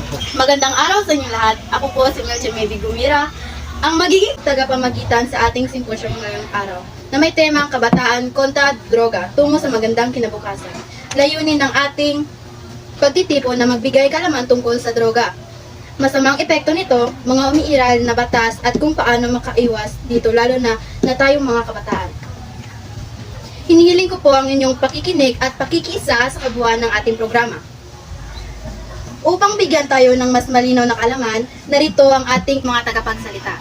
Magandang araw sa inyo lahat. Ako po si Melchie Maybe Gumira, ang magiging tagapamagitan sa ating simposyon ngayong araw na may temang kabataan kontra droga tungo sa magandang kinabukasan. Layunin ng ating pagtitipon na magbigay kalaman tungkol sa droga. Masamang epekto nito, mga umiiral na batas at kung paano makaiwas dito lalo na tayong mga kabataan. Hinihiling ko po ang inyong pakikinig at pakikiisa sa kabuuan ng ating programa. Upang bigyan tayo ng mas malinaw na kaalaman, narito ang ating mga tagapagsalita.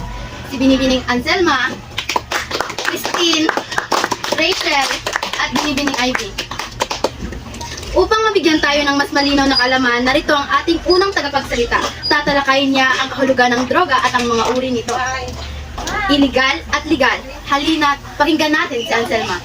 Si Binibining Anselma, Christine, Rachel, at Binibining Ivy. Upang mabigyan tayo ng mas malinaw na kaalaman, narito ang ating unang tagapagsalita. Tatalakayin niya ang kahulugan ng droga at ang mga uri nito. Illegal at legal. Halina't pakinggan natin si Anselma.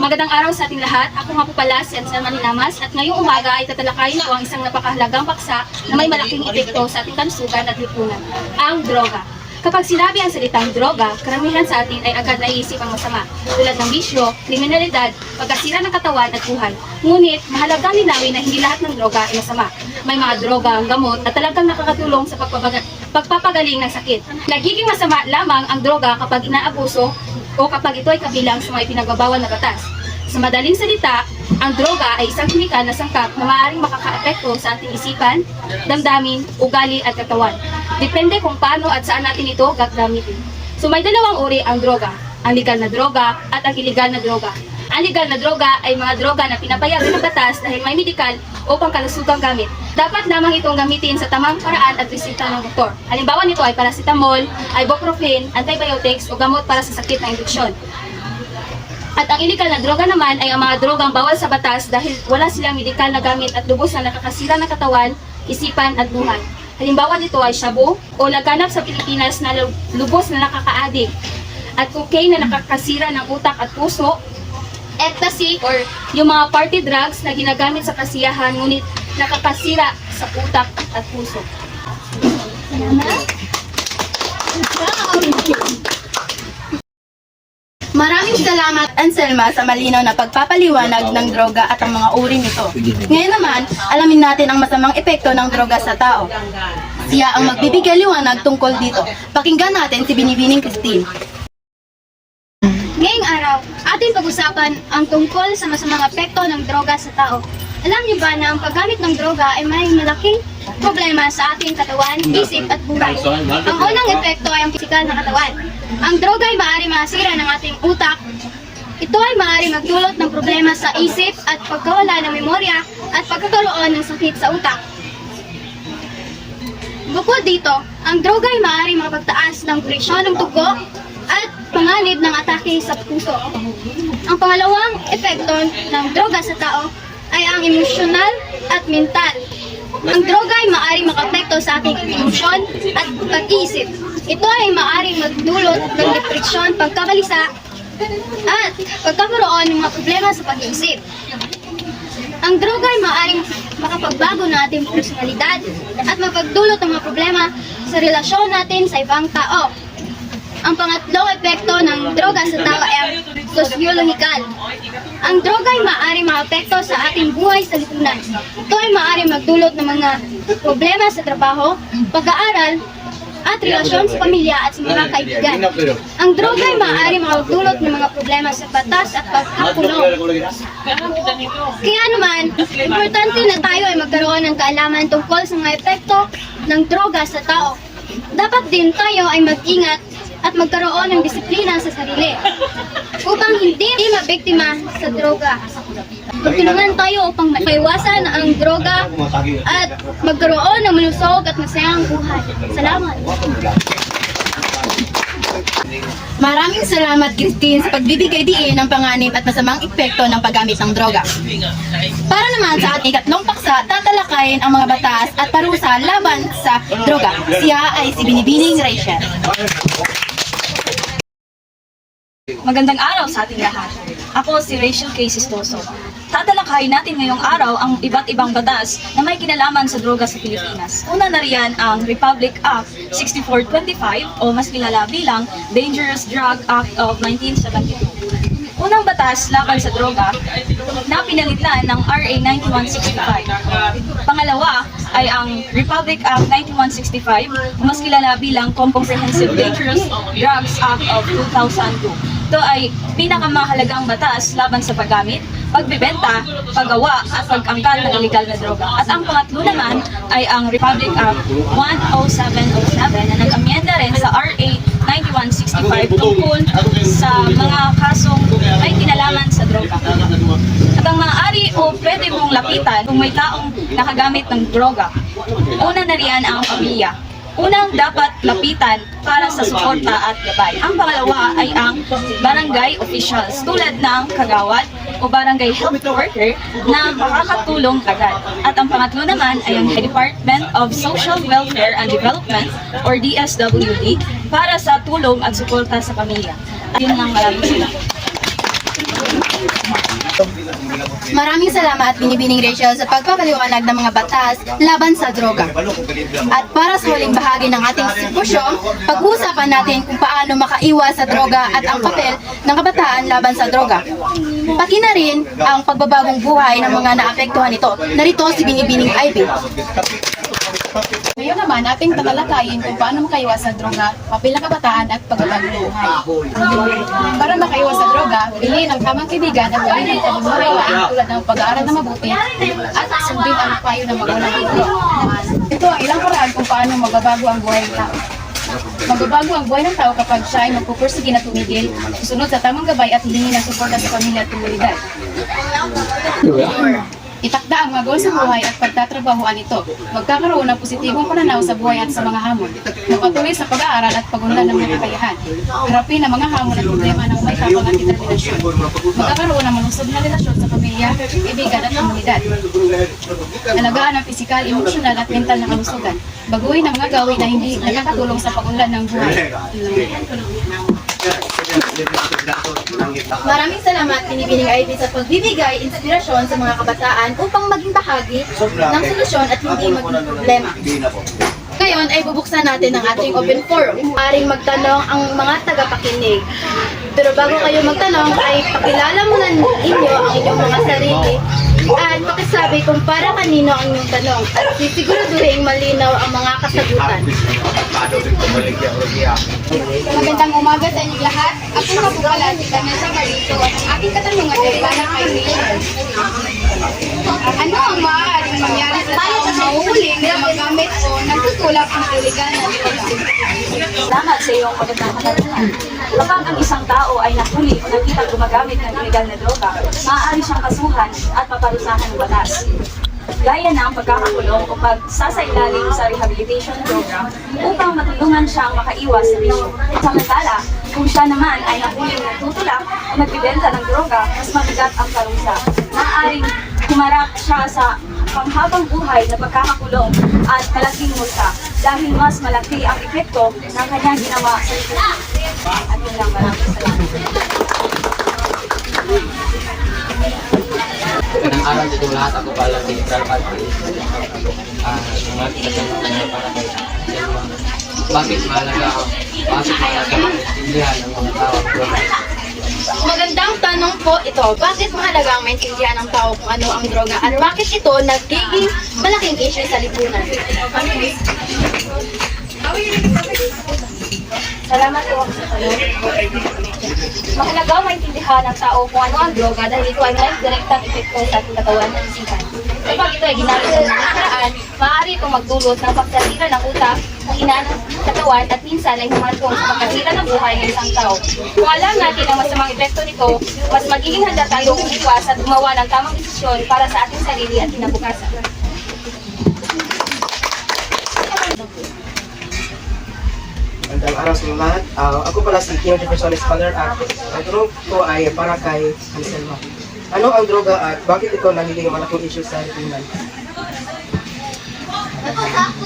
Magandang araw sa ating lahat. Ako nga po pala si Anselma Ninamas at ngayong umaga ay tatalakayin ko ang isang napakahalagang paksa na may malaking epekto sa ating kalusugan at lipunan, ang droga. Kapag sinabi ang salitang droga, karamihan sa atin ay agad naiisip ang masama, tulad ng bisyo, kriminalidad, pagkasira ng katawan at buhay. Ngunit, mahalagang linawin na hindi lahat ng droga ay masama. May mga droga ang gamot na talagang nakakatulong sa pagpapagaling ng sakit. Nagiging masama lamang ang droga kapag inaabuso o kapag ito ay kabilang sa mga ipinagbabawal na batas. Sa madaling salita, ang droga ay isang kimikal na sangkap na maaaring makakaapekto sa ating isipan, damdamin, ugali at katawan. Depende kung paano at saan natin ito gagamitin. So may dalawang uri ang droga, ang legal na droga at ang illegal na droga. Ang legal na droga ay mga droga na pinapayagan ng batas dahil may medikal o pangkalusugang gamit. Dapat lamang itong gamitin sa tamang paraan at resita ng doktor. Halimbawa nito ay paracetamol, ibuprofen, antibiotics o gamot para sa sakit na infeksyon. At ang illegal na droga naman ay ang mga drogang bawal sa batas dahil wala silang medikal na gamit at lubos na nakakasira ng katawan, isipan at buhay. Halimbawa nito ay shabu o laganap sa Pilipinas na lubos na nakakaadik at cocaine na nakakasira ng utak at puso, ecstasy or yung mga party drugs na ginagamit sa kasiyahan ngunit nakakasira sa utak at puso. Maraming salamat, Anselma, sa malinaw na pagpapaliwanag ng droga at ang mga uri nito. Ngayon naman, alamin natin ang masamang epekto ng droga sa tao. Siya ang magbibigay liwanag tungkol dito. Pakinggan natin si Binibining Christine. Ngayong araw, ating pag-usapan ang tungkol sa masamang epekto ng droga sa tao. Alam niyo ba na ang paggamit ng droga ay may malaking problema sa ating katawan, isip at buhay? Ang unang epekto ay ang pisikal na katawan. Ang droga ay maaari masira ng ating utak. Ito ay maaari magdulot ng problema sa isip at pagkawala ng memorya at pagkakaroon ng sakit sa utak. Bukod dito, ang droga ay maaari makapagtaas ng presyon ng dugo at panganib ng atake sa puso. Ang pangalawang epekto ng droga sa tao ay ang emosyonal at mental. Ang droga ay maaaring makapekto sa ating emosyon at pag-iisip. Ito ay maaaring magdulot ng depresyon, pagkabalisa, at pagkakaroon ng mga problema sa pag-iisip. Ang droga ay maaaring makapagbago ng ating personalidad at mapagdulot ng mga problema sa relasyon natin sa ibang tao. Ang pangatlong epekto ng droga sa tao ay ang sosyologikal. Ang droga ay maaaring maapekto sa ating buhay sa lipunan. Ito ay maaaring magdulot ng mga problema sa trabaho, pag-aaral, at relasyon sa pamilya at sa mga kaibigan. Ang droga ay maaaring magdulot ng mga problema sa batas at pagkakulong. Kaya naman, importante na tayo ay magkaroon ng kaalaman tungkol sa mga epekto ng droga sa tao. Dapat din tayo ay mag-ingat at magkaroon ng disiplina sa sarili upang hindi mabiktima sa droga. Magtulungan tayo upang maiwasan ang droga at magkaroon ng malusog at masayang buhay. Salamat! Maraming salamat, Christine, sa pagbibigay diin ng panganib at masamang epekto ng paggamit ng droga. Para naman sa ating ikatlong paksa, tatalakayin ang mga batas at parusa laban sa droga. Siya ay si Binibining Rachel. Magandang araw sa ating lahat. Ako si Rachel K. Sistoso. Tatalakayin natin ngayong araw ang iba't ibang batas na may kinalaman sa droga sa Pilipinas. Una na riyan ang Republic Act 6425 o mas kilala bilang Dangerous Drug Act of 1972. Unang batas laban sa droga na pinalitan ng RA 9165. Pangalawa ay ang Republic Act 9165, mas kilala bilang Comprehensive Dangerous Drugs Act of 2002. Ito ay pinakamahalagang batas laban sa paggamit, pagbebenta, paggawa at pag-angkal ng illegal na droga. At ang pangatlo naman ay ang Republic Act 10707 na nag-amyenda rin sa RA 9165 tungkol sa mga kasong may kinalaman sa droga. At ang maaari o pwede mong lapitan kung may taong nakagamit ng droga. Una na riyan ang pamilya. Unang dapat lapitan para sa suporta at gabay. Ang pangalawa ay ang barangay officials tulad ng kagawad o barangay health worker na makakatulong agad. At ang pangatlo naman ay ang Department of Social Welfare and Development or DSWD para sa tulong at suporta sa pamilya. At yun ang maraming salamat. Maraming salamat, Binibining Rachel, sa pagpapaliwanag ng mga batas laban sa droga. At para sa huling bahagi ng ating simposyon, pag-uusapan natin kung paano makaiwas sa droga at ang papel ng kabataan laban sa droga. Pati na rin ang pagbabagong buhay ng mga naapektuhan nito. Narito si Binibining Ivy. Ngayon naman, ating tatalakayin kung paano makaiwas sa droga, papel ng kabataan at pagbabagong buhay. Para makaiwas sa droga, piliin ang tamang kaibigan at gawin ang pagmamahalain tulad ng pag-aaral na mabuti at sundin ang payo ng magulang ito. Ito ang ilang paraan kung paano magbabago ang buhay ng tao. Magbabago ang buhay ng tao kapag siya ay magpupursige na tumigil, susunod sa tamang gabay at hihingi ng suporta sa pamilya at komunidad. Itakda ang mga goal sa buhay at pagtatrabahuan ito. Magkakaroon ng positibong pananaw sa buhay at sa mga hamon. Magpatuloy sa pag-aaral at pagunlad ng mga kakayahan. Harapin ang mga hamon at problema ng may tapang at determinasyon. Magkakaroon ng malusog na relasyon sa pamilya, kaibigan at komunidad. Alagaan ang pisikal, emosyonal at mental na kalusugan. Baguhin ang mga gawin na hindi nakakatulong sa pagunlad ng buhay. Maraming salamat, Binibining Ivy, sa pagbibigay inspirasyon sa mga kabataan upang maging bahagi ng solusyon at hindi maging problema. Ngayon ay bubuksan natin ang ating open forum. Maaring magtanong ang mga tagapakinig. Pero bago kayo magtanong ay pakilala muna ninyo ang inyong mga sarili at pakisabi kung para kanino ang inyong tanong at sisiguraduhin malinaw ang mga kasagutan. Magandang umaga sa inyong lahat. Ako nga po pala si Vanessa Marito at ang aking katanungan ay para kay Rachel. Ano ang maaaring mangyari sa taong mahuhuling na magamit o nagtutulak ng iligal na droga? Salamat sa iyong magandang katanungan. Kapag ang isang tao ay nahuli o nakita gumagamit ng illegal na droga, maaari siyang kasuhan at paparusahan ng batas. Gaya ng pagkakakulong o pagsasailalim sa rehabilitation program upang matulungan siyang makaiwas sa bisyo. Samantala, kung siya naman ay nahuling nagtutulak o nagbibenta ng droga, mas mabigat ang parusa. Maaaring humarap siya sa panghabang buhay na pagkakakulong at malaking multa dahil mas malaki ang epekto ng kanyang ginawa sa ito. At yun lang, maraming salamat. Magandang araw dito lahat. Ako pala si Tralpat. Mga katanungan niya para kay Selma. Bakit mahalaga ang intindihan ng mga tao ang droga? Magandang tanong po ito. Bakit mahalaga ang maintindihan ng tao kung ano ang droga at bakit ito nagiging malaking issue sa lipunan? Salamat po sa tanong. Mahalaga maintindihan ng tao kung ano ang droga dahil ito ay may direktang epekto sa ating katawan at isipan. Kapag ito ay ginamit sa mga paraan, maaari itong magdulot ng pagsasira ng utak, ng ina ng katawan at minsan ay humatong sa pagkasira ng buhay ng isang tao. Kung alam natin ang masamang epekto nito, mas magiging handa tayo umiwas at gumawa ng tamang desisyon para sa ating sarili at kinabukasan. Magandang araw sa inyo lahat. Ako pala si King Jefferson Scholar at ang tanong ko ay para kay Selma. Ano ang droga at bakit ito nagiging malaking issue sa lipunan?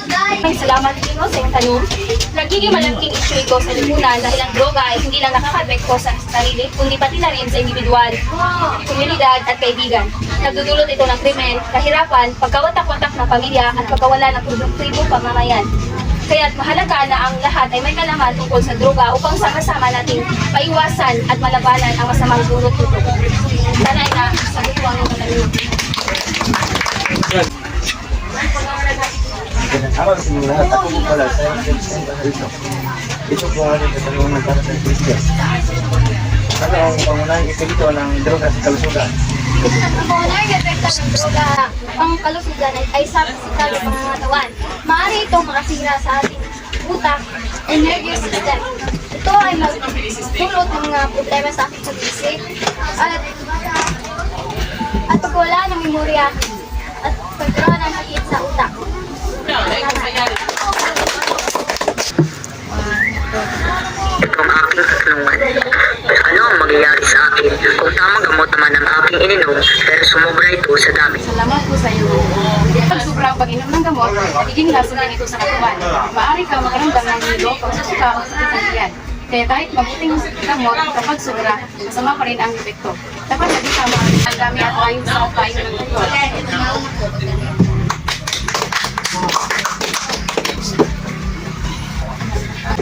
Maraming salamat din sa iyong tanong. Nagiging malaking issue ito sa lipunan dahil ang droga ay hindi lang nakaka-apekto sa sarili, kundi pati na rin sa individual, komunidad at kaibigan. Nagdudulot ito ng krimen, kahirapan, pagkawatak-watak ng pamilya at pagkawala ng produktibong pamamayan. Kaya't mahalaga na ang lahat ay may kalaman tungkol sa droga upang sama-sama nating paiwasan at malabanan ang masamang dulot nito. Sana ay nasagot ko ang katanungan. Magandang araw sa inyo lahat. Ako po pala sa Bahal. Ito po ang ating katanungan para sa Christian. Ano ang pangunahing epekto ng droga sa kalusugan? Ang pangunahing epekto ng droga ang kalusugan ay sa pisikal ng pangangatawan. Maaari itong makasira sa ating utak and nervous system. Ito ay magdulot ng mga problema sa ating pag-isip at pagwala ng memorya at pagkaroon ng sakit sa utak. Ito ang aking katanungan. Ano ang mangyayari sa akin kung tamang gamot naman ang aking ininom pero sumobra ito sa dami? Salamat po sa iyo. Pag sobrang pag-inom ng gamot, nagiging lason din ito sa katawan. Maaari ka makaramdam ng hilo, pagsusuka o sakit ng tiyan. Kaya kahit mabuting gamot, kapag sobra, masama pa rin ang epekto. Dapat na di tama ang dami at ayon sa payo ng doktor.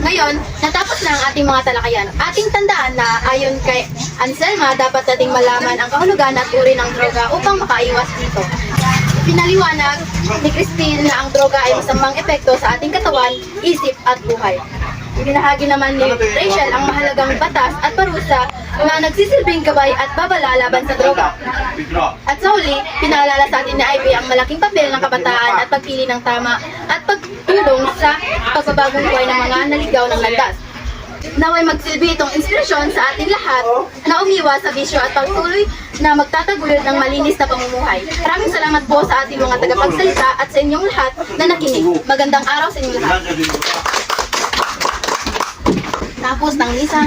Ngayon, natapos na ang ating mga talakayan. Ating tandaan na ayon kay Anselma, dapat nating malaman ang kahulugan at uri ng droga upang makaiwas dito. Pinaliwanag ni Christine na ang droga ay masamang epekto sa ating katawan, isip at buhay. Ibinahagi naman ni Rachel ang mahalagang batas at parusa na nagsisilbing gabay at babala laban sa droga. At sa huli, pinaalala sa atin ni Ivy ang malaking papel ng kabataan at pagpili ng tama at pagtulong sa pagbabagong buhay ng mga naligaw ng landas. Naway magsilbi itong inspirasyon sa atin lahat na umiwas sa bisyo at pagtuloy na magtataguyod ng malinis na pamumuhay. Maraming salamat po sa ating mga tagapagsalita at sa inyong lahat na nakinig. Magandang araw sa inyong lahat. Tapos ng Lisa.